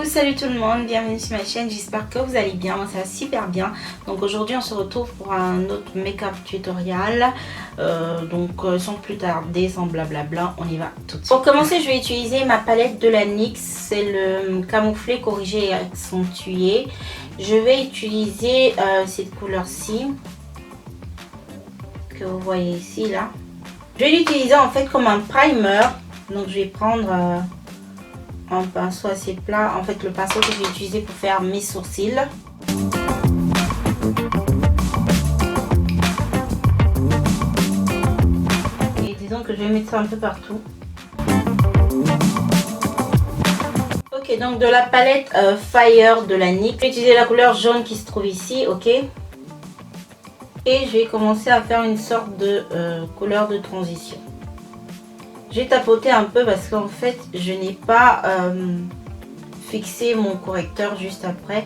Salut tout le monde, bienvenue sur ma chaîne, j'espère que vous allez bien, moi ça va super bien. Donc aujourd'hui on se retrouve pour un autre make-up tutoriel, sans plus tarder, sans blablabla, on y va tout de suite. Pour commencer je vais utiliser ma palette de la NYX, c'est le camouflé corrigé et accentué. Je vais utiliser cette couleur-ci, que vous voyez ici là. Je vais l'utiliser en fait comme un primer, donc je vais prendre... un pinceau assez plat, en fait le pinceau que j'ai utilisé pour faire mes sourcils. Et disons que je vais mettre ça un peu partout. Ok, donc de la palette Fire de la NYX, je vais utiliser la couleur jaune qui se trouve ici, ok. Et je vais commencer à faire une sorte de couleur de transition. J'ai tapoté un peu parce qu'en fait je n'ai pas fixé mon correcteur juste après,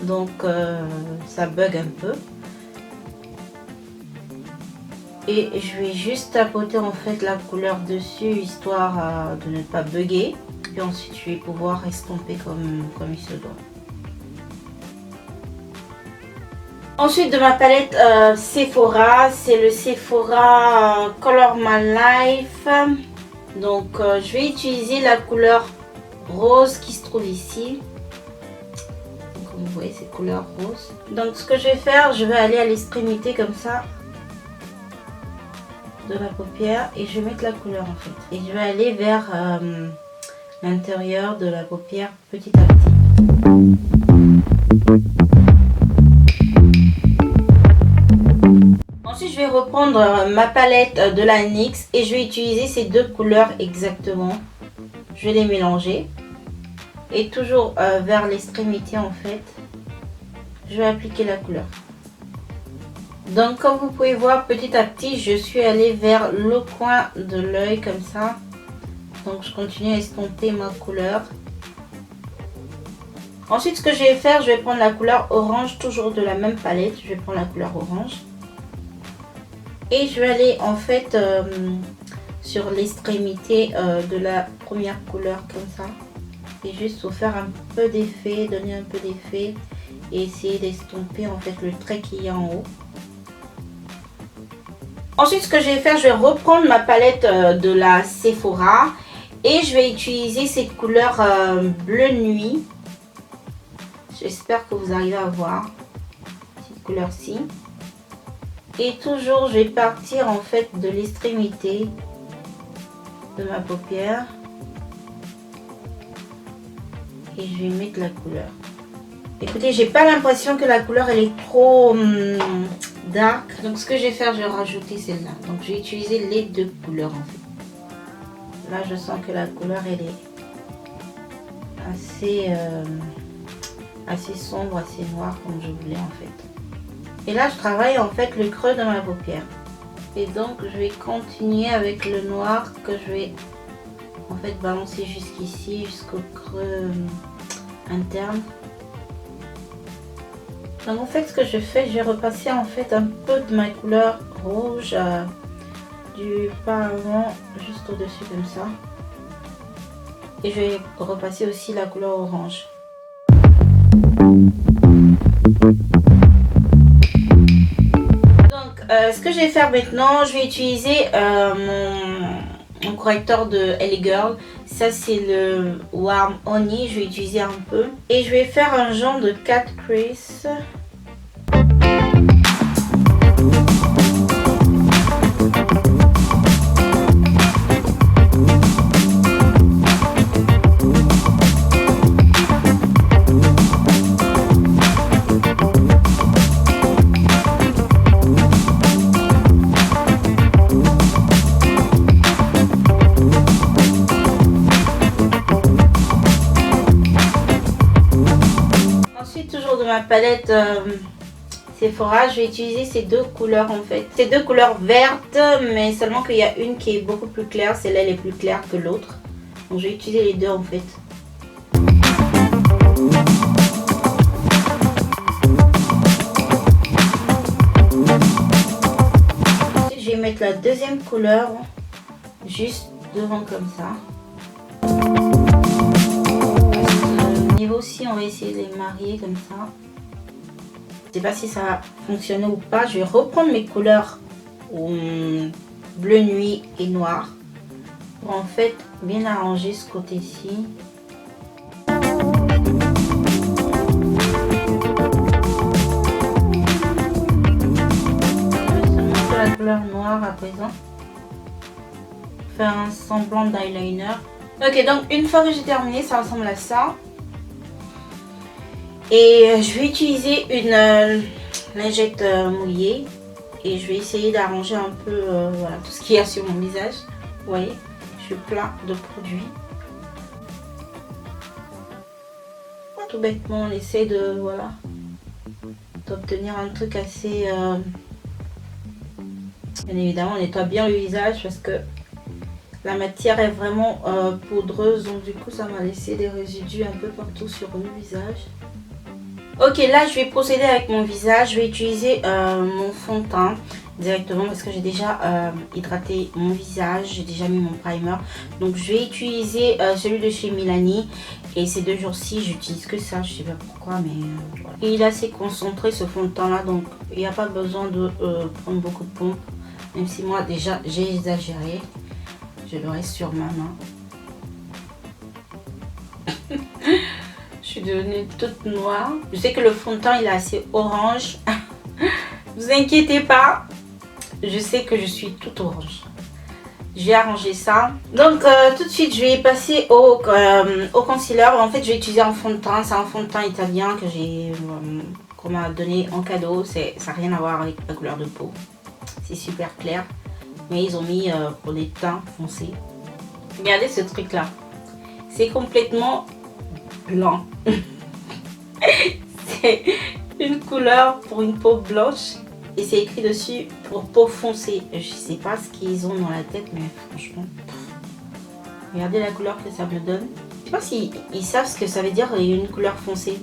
donc ça bug un peu. Et je vais juste tapoter en fait la couleur dessus histoire de ne pas bugger. Puis ensuite je vais pouvoir estomper comme il se doit. Ensuite de ma palette Sephora, c'est le Sephora Color My Life. Donc je vais utiliser la couleur rose qui se trouve ici. Donc, comme vous voyez cette couleur rose. Donc ce que je vais faire, je vais aller à l'extrémité comme ça de la paupière et je vais mettre la couleur en fait. Et je vais aller vers l'intérieur de la paupière petit à petit. Ensuite je vais reprendre ma palette de la NYX et je vais utiliser ces deux couleurs exactement. Je vais les mélanger et toujours vers l'extrémité en fait, je vais appliquer la couleur. Donc comme vous pouvez voir, petit à petit je suis allée vers le coin de l'œil comme ça. Donc je continue à estomper ma couleur. Ensuite ce que je vais faire, je vais prendre la couleur orange, toujours de la même palette, je vais prendre la couleur orange. Et je vais aller en fait sur l'extrémité de la première couleur comme ça. Et juste pour faire un peu d'effet, donner un peu d'effet. Et essayer d'estomper en fait le trait qu'il y a en haut. Ensuite ce que je vais faire, je vais reprendre ma palette de la Sephora. Et je vais utiliser cette couleur bleu nuit. J'espère que vous arrivez à voir cette couleur-ci. Et toujours je vais partir en fait de l'extrémité de ma paupière et je vais mettre la couleur. Écoutez, j'ai pas l'impression que la couleur elle est trop dark, donc ce que je vais faire, je vais rajouter celle-là. Donc je vais utiliser les deux couleurs en fait. Là je sens que la couleur elle est assez sombre, assez noire comme je voulais en fait. Et là je travaille en fait le creux de ma paupière. Et donc je vais continuer avec le noir que je vais en fait balancer jusqu'ici, jusqu'au creux interne. Donc en fait ce que je fais, je vais repasser en fait un peu de ma couleur rouge du paravent juste au dessus comme ça. Et je vais repasser aussi la couleur orange. Ce que je vais faire maintenant, je vais utiliser mon correcteur de LA Girl. Ça c'est le Warm Honey, je vais utiliser un peu. Et je vais faire un genre de cat crease. Ma palette Sephora, je vais utiliser ces deux couleurs en fait. Ces deux couleurs vertes, mais seulement qu'il y a une qui est beaucoup plus claire. Celle-là elle est plus claire que l'autre. Donc je vais utiliser les deux en fait. Ensuite, je vais mettre la deuxième couleur juste devant comme ça. Au niveau aussi, on va essayer de les marier comme ça. Je sais pas si ça va fonctionner ou pas. Je vais reprendre mes couleurs bleu nuit et noir pour en fait bien arranger ce côté-ci. La couleur noire à présent. Faire un semblant d'eyeliner. Ok, donc une fois que j'ai terminé, ça ressemble à ça. Et je vais utiliser une lingette mouillée et je vais essayer d'arranger un peu voilà, tout ce qu'il y a sur mon visage. Vous voyez, je suis plein de produits. Tout bêtement, on essaie de voilà d'obtenir un truc assez... Bien évidemment, on nettoie bien le visage parce que la matière est vraiment poudreuse, donc du coup ça m'a laissé des résidus un peu partout sur le visage. Ok, là je vais procéder avec mon visage. Je vais utiliser mon fond de teint directement parce que j'ai déjà hydraté mon visage. J'ai déjà mis mon primer. Donc je vais utiliser celui de chez Milani. Et ces 2 jours-ci, j'utilise que ça. Je sais pas pourquoi, mais voilà. Et il est assez concentré ce fond de teint là. Donc il n'y a pas besoin de prendre beaucoup de pompe. Même si moi déjà j'ai exagéré. Je l'aurai sur ma main. Je suis devenue toute noire. Je sais que le fond de teint il est assez orange. Vous inquiétez pas. Je sais que je suis toute orange. Je vais arranger ça. Donc tout de suite je vais passer au concealer. En fait je vais utiliser un fond de teint. C'est un fond de teint italien que qu'on m'a donné en cadeau. Ça n'a rien à voir avec la couleur de peau. C'est super clair. Mais ils ont mis pour des teints foncés. Regardez ce truc là. C'est complètement blanc. C'est une couleur pour une peau blanche et c'est écrit dessus pour peau foncée. Je sais pas ce qu'ils ont dans la tête, mais franchement, regardez la couleur que ça me donne. Je sais pas s'ils savent ce que ça veut dire une couleur foncée.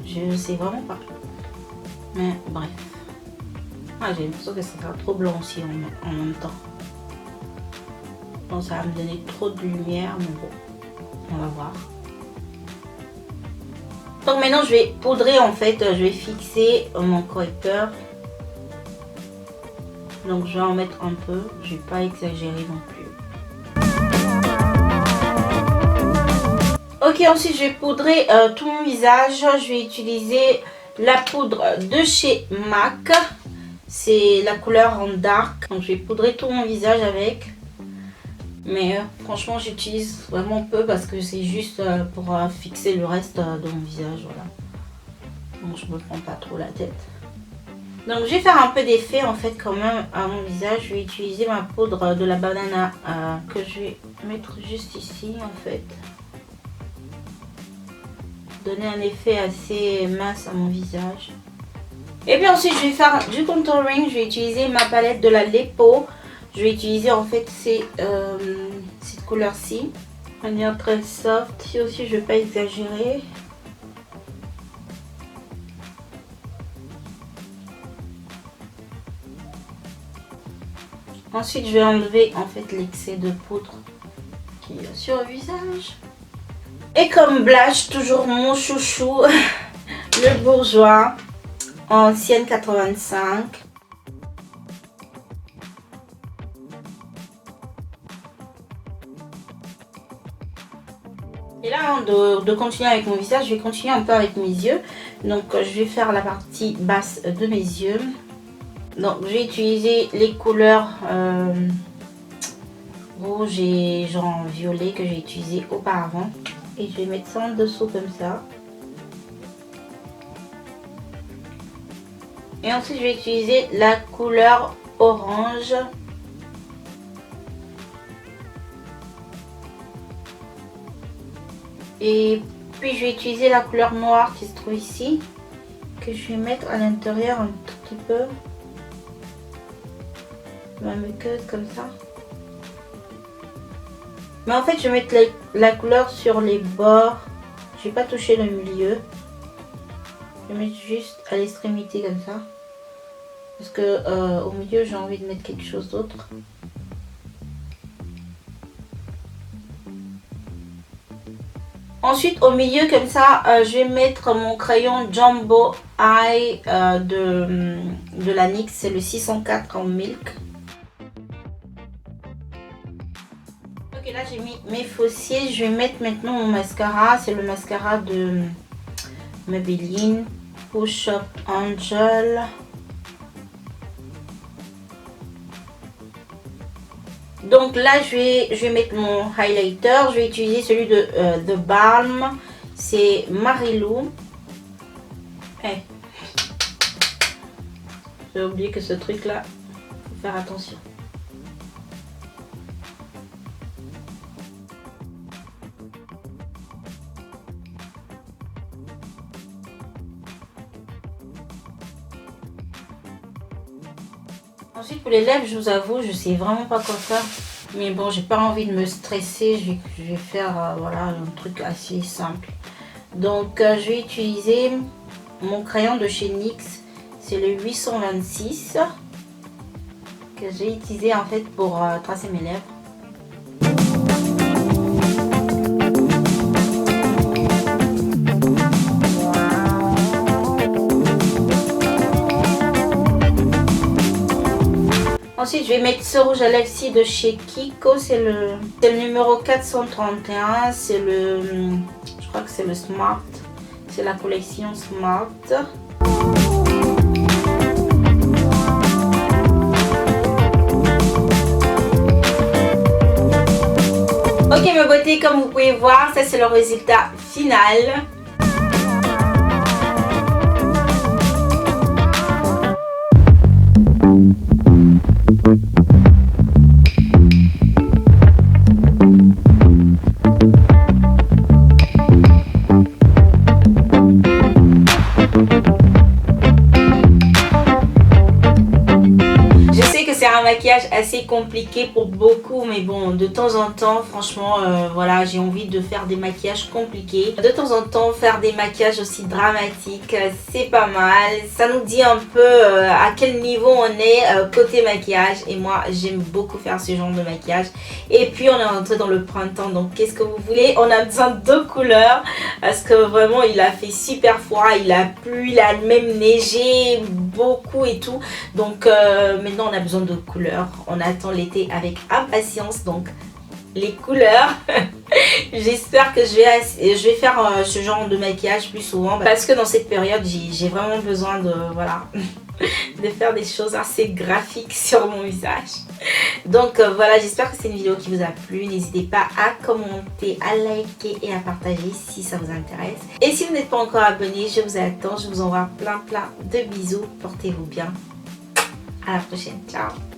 Je sais vraiment pas. Mais bref. Ah, j'ai l'impression que ça sera trop blanc aussi en même temps. Bon, ça va me donner trop de lumière, mais bon, on va voir. Donc maintenant je vais poudrer en fait, je vais fixer mon correcteur. Donc je vais en mettre un peu, je vais pas exagérer non plus. Ok, ensuite je vais poudrer tout mon visage. Je vais utiliser la poudre de chez MAC. C'est la couleur en dark. Donc je vais poudrer tout mon visage avec. Mais franchement j'utilise vraiment peu parce que c'est juste pour fixer le reste de mon visage, voilà. Donc je me prends pas trop la tête. Donc je vais faire un peu d'effet en fait quand même à mon visage. Je vais utiliser ma poudre de la banana que je vais mettre juste ici en fait. Donner un effet assez mince à mon visage. Et puis ensuite je vais faire du contouring. Je vais utiliser ma palette de la Lepo. Je vais utiliser en fait cette couleur-ci, de manière très soft. Ici aussi je ne vais pas exagérer. Ensuite je vais enlever en fait l'excès de poudre qui est sur le visage. Et comme blush, toujours mon chouchou, le Bourjois en Sienne 85. Et là, avant de continuer avec mon visage, je vais continuer un peu avec mes yeux. Donc, je vais faire la partie basse de mes yeux. Donc, je vais utiliser les couleurs rouge et genre violet que j'ai utilisé auparavant. Et je vais mettre ça en dessous comme ça. Et ensuite, je vais utiliser la couleur orange. Et puis je vais utiliser la couleur noire qui se trouve ici, que je vais mettre à l'intérieur un tout petit peu de ma muqueuse comme ça. Mais en fait, je vais mettre la couleur sur les bords. Je vais pas toucher le milieu. Je vais mettre juste à l'extrémité comme ça. Parce que au milieu, j'ai envie de mettre quelque chose d'autre. Ensuite, au milieu, comme ça, je vais mettre mon crayon Jumbo Eye de la NYX. C'est le 604 en Milk. Ok, là, j'ai mis mes faussiers. Je vais mettre maintenant mon mascara. C'est le mascara de Maybelline Push Up Angel. Donc là, je vais mettre mon highlighter. Je vais utiliser celui de The Balm. C'est Marilou. Hey. J'ai oublié que ce truc là, faut faire attention. Ensuite pour les lèvres, je vous avoue, je sais vraiment pas quoi faire. Mais bon, j'ai pas envie de me stresser. Je vais faire voilà, un truc assez simple. Donc je vais utiliser mon crayon de chez NYX. C'est le 826 que j'ai utilisé en fait pour tracer mes lèvres. Ensuite, je vais mettre ce rouge à lèvres-ci de chez Kiko. C'est le numéro 431. C'est le... Je crois que c'est le Smart. C'est la collection Smart. Ok mes beautés, comme vous pouvez voir, ça c'est le résultat final. C'est un maquillage assez compliqué pour beaucoup, mais bon, de temps en temps, franchement, voilà, j'ai envie de faire des maquillages compliqués. De temps en temps, faire des maquillages aussi dramatiques, c'est pas mal. Ça nous dit un peu à quel niveau on est côté maquillage. Et moi, j'aime beaucoup faire ce genre de maquillage. Et puis, on est rentré dans le printemps, donc qu'est-ce que vous voulez? On a besoin de couleurs parce que vraiment, il a fait super froid, il a plu, il a même neigé beaucoup et tout. Donc, maintenant, on a besoin de couleurs. On attend l'été avec impatience, donc les couleurs. J'espère que je vais faire ce genre de maquillage plus souvent parce que dans cette période j'ai vraiment besoin de voilà de faire des choses assez graphiques sur mon visage. Donc voilà, j'espère que c'est une vidéo qui vous a plu. N'hésitez pas à commenter, à liker et à partager si ça vous intéresse. Et si vous n'êtes pas encore abonné, je vous attends. Je vous envoie plein de bisous. Portez-vous bien. À la prochaine. Ciao.